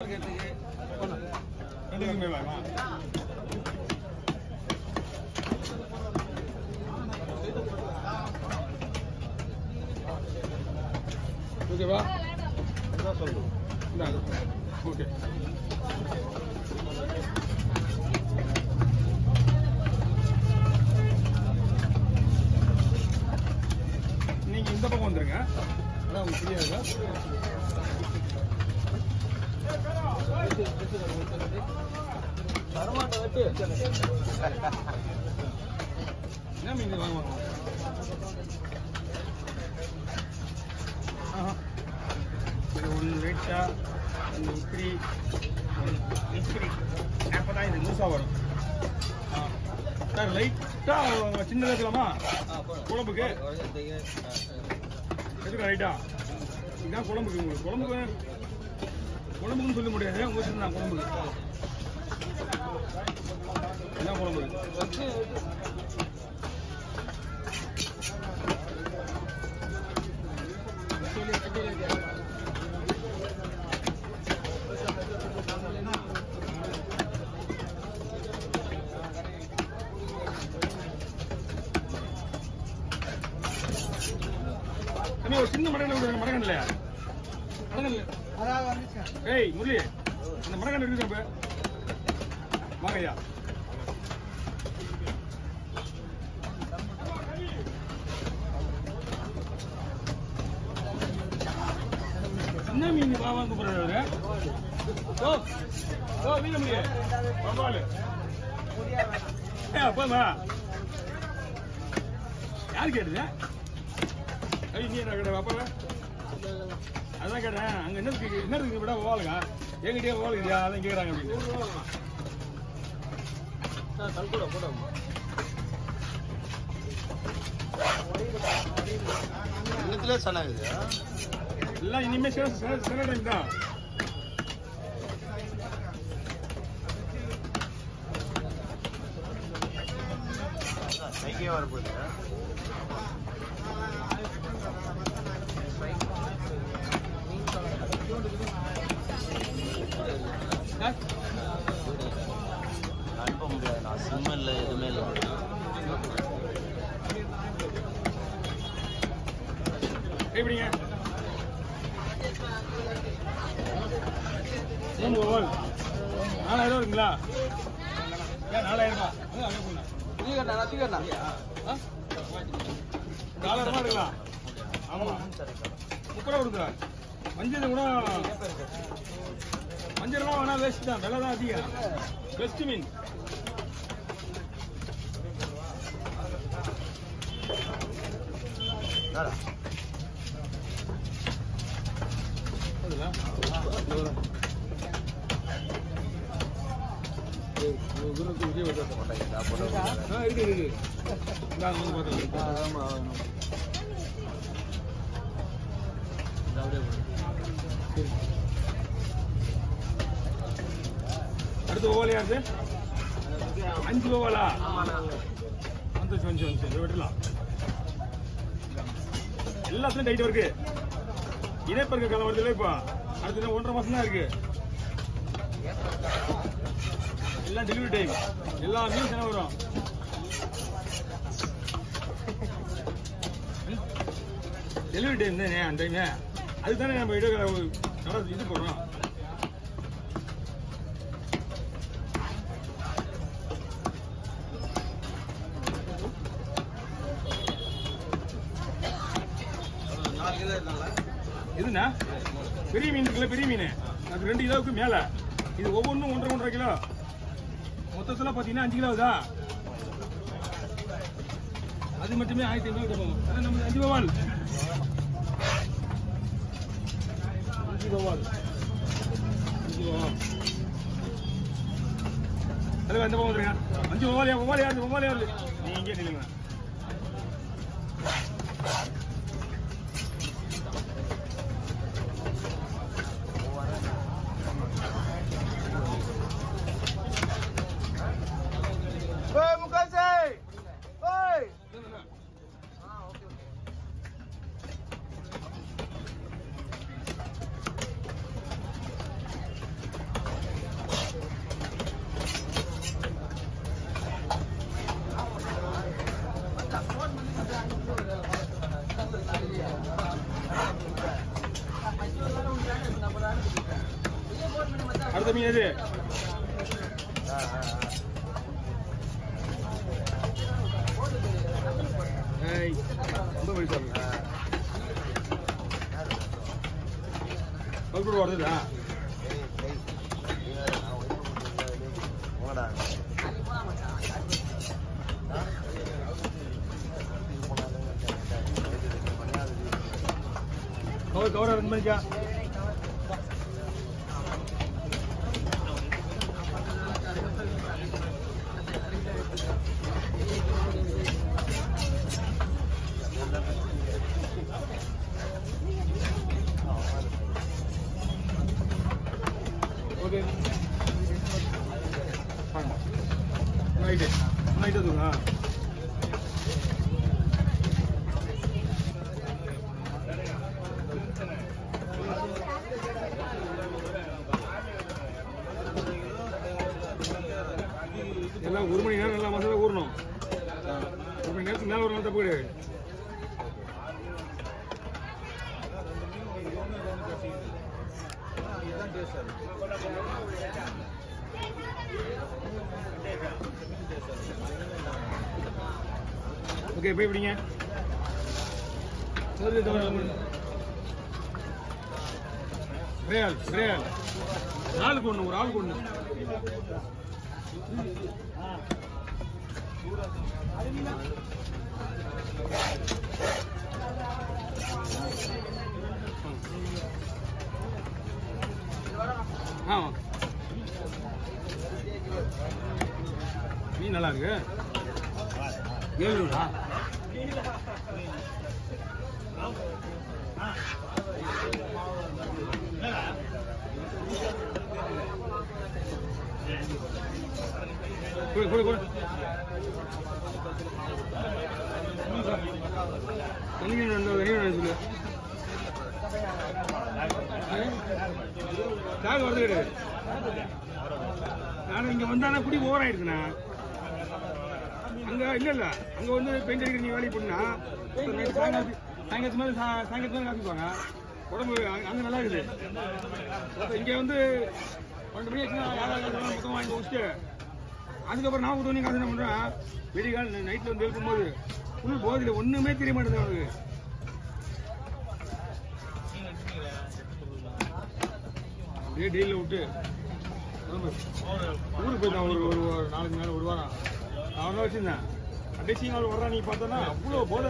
ஓகேவா? ஓகே. நீங்க இந்த பக்கம் வந்துருங்க. அதான் உங்களுக்கு புரியாதுங்க. என்ன மீன் வாங்குவாங்க? இது ஒன்று லைட்டா இப்படி அப்பதான் இது லூஸா வரும். சார் லைட்டா சின்னதாக இருக்கலாமா குழம்புக்கு? எதுக்கு ரைட்டா? இதுதான் குழம்புக்கு. உங்களுக்கு குழம்புக்குன்னு சொல்ல முடியாது. உங்க சின்ன தான் குழம்புக்கு. இதுதான் குழம்புக்கு. ஒரு சின்ன மடங்கன் இல்லையா? ஏய் முரளி, அந்த மடங்கன் இருக்கு வாங்கய்யா. என்ன மீன் வாங்க கூப்பிடுறாரு? மீன் முடிய போமா யாரு கேட்டுது? நீ என்ன கேட்ட பாப்பா? அதான் கேட்டேன். அங்க என்ன இருக்கு விட போவாளுங்க எங்கிட்டே போவாளுங்கயா? அதான் கேட்கறாங்க அப்படின்னு. எல்லாம் இனிமே சில டைம் தான். வரப்போகுது. அனுப்ப முடியாது. நான் சிம் இல்லை, எதுவுமே இல்லை. எப்படிங்க? 4000 இருக்குங்களா? 4000 டாலர் இருக்கலாம். ஆமா 30 ரூபா கொடுக்குறா. மஞ்சள் கூட மஞ்சள்லாம் வேணா வேஸ்ட் தான். விலை தான் அதிகம். பெஸ்ட் மீன். அடுத்து ஓவலையா இருக்கு? 5 ஓவலா? வந்து விட்டுலாம். எல்லாத்துலயும் டைட் இருக்கு. இணைப்பு இருக்க காலம் வருது. இப்ப அடுத்த 1.5 மாசம் தான் இருக்கு. எல்லாம் டெலிவரி டைம். எல்லா மீன்ஸ் என்ன வரும்? டெலிவரி டைம் தானே அந்த டைம். அதுதானே நம்ம இது போடுறோம். எதுனா பெரிய மீன் இருக்குல்ல? பெரிய மீன் அது 2 கிலோவுக்கு மேல. இது ஒவ்வொன்றும் 1.5 கிலோ. மொத்தத்துல பாத்தீங்கன்னா 5 கிலோ தான். அது மட்டுமே 1500 போகும். நம்ம 5 வவால் அது எந்த பக்கம் வந்துருங்க? 5 வவால் யாரு? நீ இங்கே நில்லுங்க. பார்த்த மீன் எது? ரொம்ப பெருசா இருக்கு. கல்குடு வருதா? கவர் 2 மணிக்கா? ஓகே நைட்டு தூங்க. எல்லாம் 1 மணி நேரம் நல்லா மசாலா ஊறணும். 1 மணி நேரத்துக்கு மேலே ஒரு நாள் தப்பு கிடையாது. ஓகே போய் பிடிங்க. ஆளுக்கு ஒன்று, ஒரு ஆளுக்கு ஒன்று. ஆமாம் மீன் நல்லா இருக்கு. 7 ரூபா. கொடு சொல்லு. தாக வருது கிடையாது. நான் இங்க வந்தானா குடி ஓவர் ஆயிடுச்சுண்ணா. அங்க இல்ல அங்க வந்து பெயிண்ட் அடிக்கிற நீ வேலைக்கு பண்ணா சாயங்காலத்து மேலே காமிப்பாங்க. உடம்பு அங்க நல்லா இருக்குது. இங்க வந்து 12 மணி ஆச்சுன்னா யாராவது மொத்தம் வாங்கி வச்சுட்டு அதுக்கப்புறம் நான் ஊற்றி காசு என்ன பண்றேன், வெடிகால் நைட்ல வந்து இருக்கும்போது ஃபுல் போதில் ஒண்ணுமே தெரிய மாட்டேங்குது அவனுக்கு. அப்படியே டெய்லியில் விட்டு ஊருக்கு போயிட்டான். ஒரு 4 நாள் 1 வாரம் அவன் வச்சிருந்தேன். கடைசி நாள் வர்றான். நீ பார்த்தோன்னா அவ்வளோ போத